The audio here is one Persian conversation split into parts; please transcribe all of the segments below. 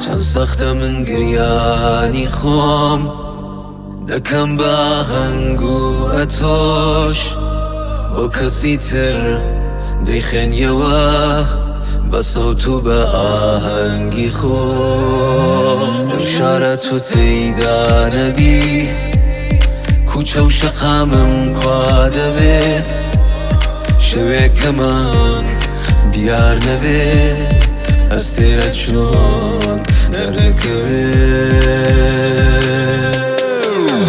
چەند سەختە من گریانی خۆم دەکەم بە هەنگ و ئەتۆش بۆ کەسی تر دەیخێنیەوە بە سەوت و بە ئاهەنگی خۆم لەو شارە تو تێیدا نەبی کوچە و شەقامم کوا دەبێت شەوێکەمان دیار نەبێت ئەس تێرە چۆن دەردەکەوێت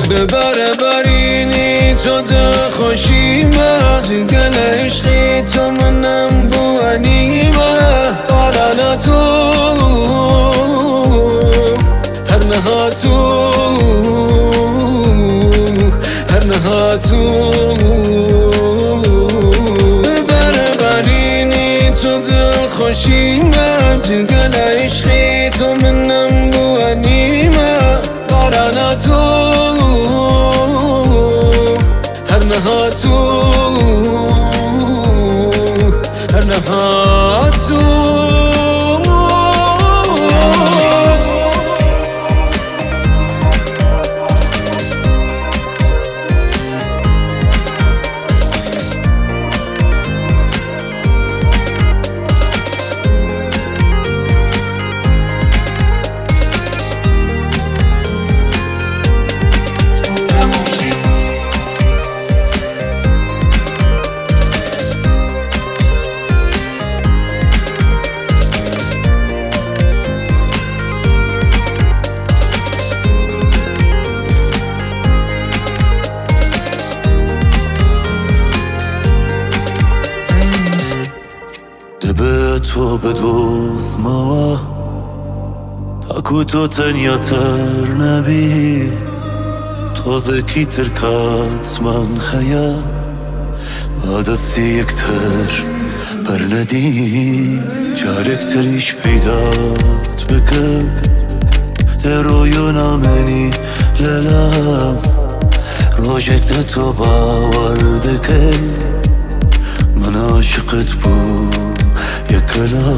بە بارەبارینی تۆ دڵخۆشیمە جگە لە عیشقی تۆ منم بووەنیمە بارانە تۆ هەر نەهاتوو بە بارەبارینی تۆ دڵخۆشیمە جگە لە عیشقی تۆ منم بووەنیمە بارانە تۆ هەر نەهاتوو دەبێت تۆ بدۆزمەوە تاکو تۆ تەنیاتر نەبی تۆزێکی تر کاتمان هەیە با دەستی یەکتر بەرنەدی جارێکتریش پەیدات بکەم دەڕۆی و نامێنی لەلام ڕۆژێکدە تۆ باوەڕ دەکەی من عاشقت بووم یەکەلا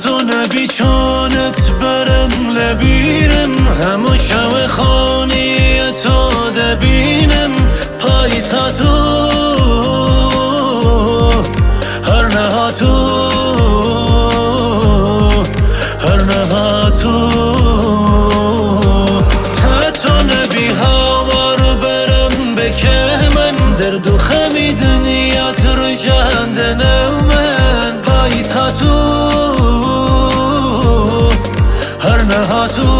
تۆ نەبی چۆنت بەرم لە بیرم هەموو شەوە خۆنیە تۆ دەبینم پایت هاتوو هەر نەهاتوو تۆ نەبی هاوار بەرم بکە من دەرد و خەمی دنیات ڕژاندە نەو من پایت هاتوو هەر نەهاتوو